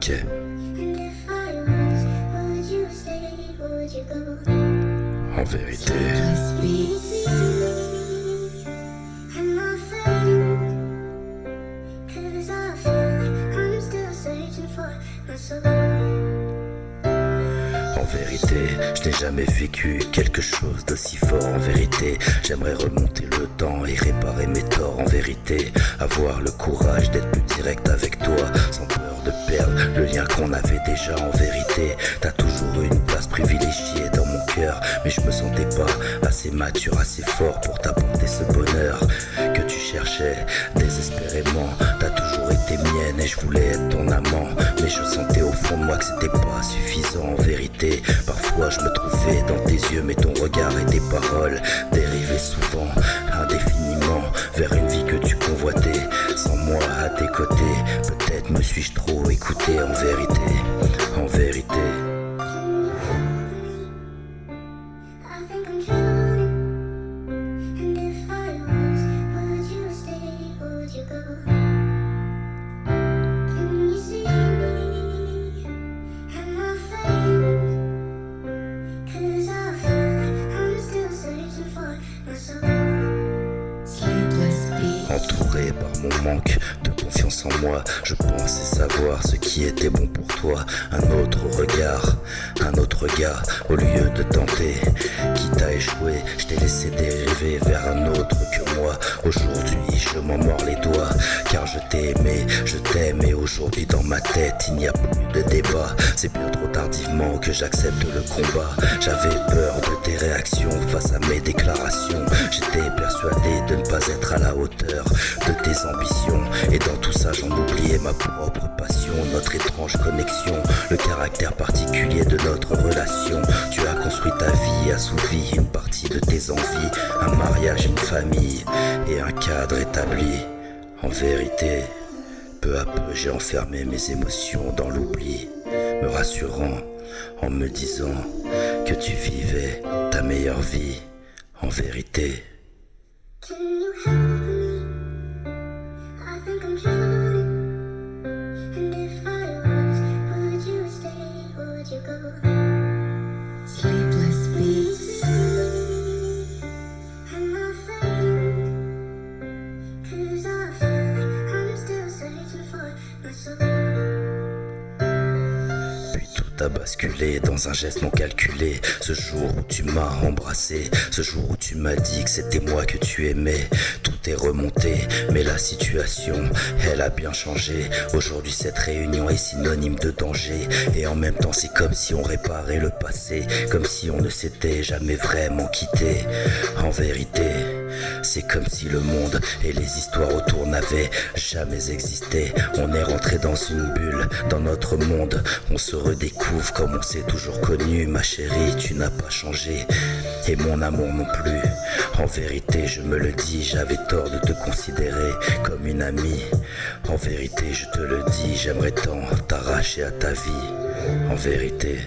Ok. En vérité, en vérité, je n'ai jamais vécu quelque chose d'aussi fort. En vérité, j'aimerais remonter le temps et réparer mes torts. En vérité, avoir le courage d'être plus direct avec toi, sans peur de perdre le lien qu'on avait déjà. En vérité, t'as toujours eu une place privilégiée dans mon cœur, mais je me sentais pas assez mature, assez fort pour t'apporter ce bonheur que tu cherchais désespérément. T'as toujours été mienne et je voulais être ton amant, mais je sentais au fond de moi que c'était pas suffisant. En vérité, parfois je me trouvais dans tes yeux, mais ton regard et tes paroles dérivaient souvent indéfiniment vers une vie que tu convoitais. Sans moi à tes côtés, peut-être me suis-je trop écouté. En vérité, en vérité. Entouré par mon manque de confiance en moi, je pensais savoir ce qui était bon pour toi. Un autre regard, au lieu de tenter. Quitte à échouer, je t'ai laissé dériver vers un autre que moi. Aujourd'hui, je m'en mords les doigts, car je t'ai aimé, je t'aime. Et aujourd'hui, dans ma tête, il n'y a plus de débat. C'est bien trop tardivement que j'accepte le combat. J'avais peur de tes réactions face à mes déclarations. J'étais persuadé de ne pas être à la hauteur de tes ambitions, et dans tout ça j'en oubliais ma propre passion, notre étrange connexion, le caractère particulier de notre relation. Tu as construit ta vie, assouvi une partie de tes envies, un mariage, une famille et un cadre établi. En vérité, peu à peu j'ai enfermé mes émotions dans l'oubli, me rassurant en me disant que tu vivais ta meilleure vie. En vérité, Can you help me? I think I'm drowning. And if I was, would you stay? Would you go? Sleepless beats. Am I fading? 'Cause I feel like I'm still searching for my soul. puis tout a basculé dans un geste non calculé. Ce jour où tu m'as embrassé, ce jour où tu m'as dit que c'était moi que tu aimais. Tout est remonté, mais la situation, elle a bien changé. Aujourd'hui cette réunion est synonyme de danger, et en même temps c'est comme si on réparait le passé, comme si on ne s'était jamais vraiment quitté. En vérité, c'est comme si le monde et les histoires autour n'avaient jamais existé. On est rentré dans une bulle, dans notre monde. On se redécouvre comme on s'est toujours connu. Ma chérie, tu n'as pas changé, et mon amour non plus. En vérité, je me le dis, j'avais tort de te considérer comme une amie. En vérité, je te le dis, j'aimerais tant t'arracher à ta vie. En vérité.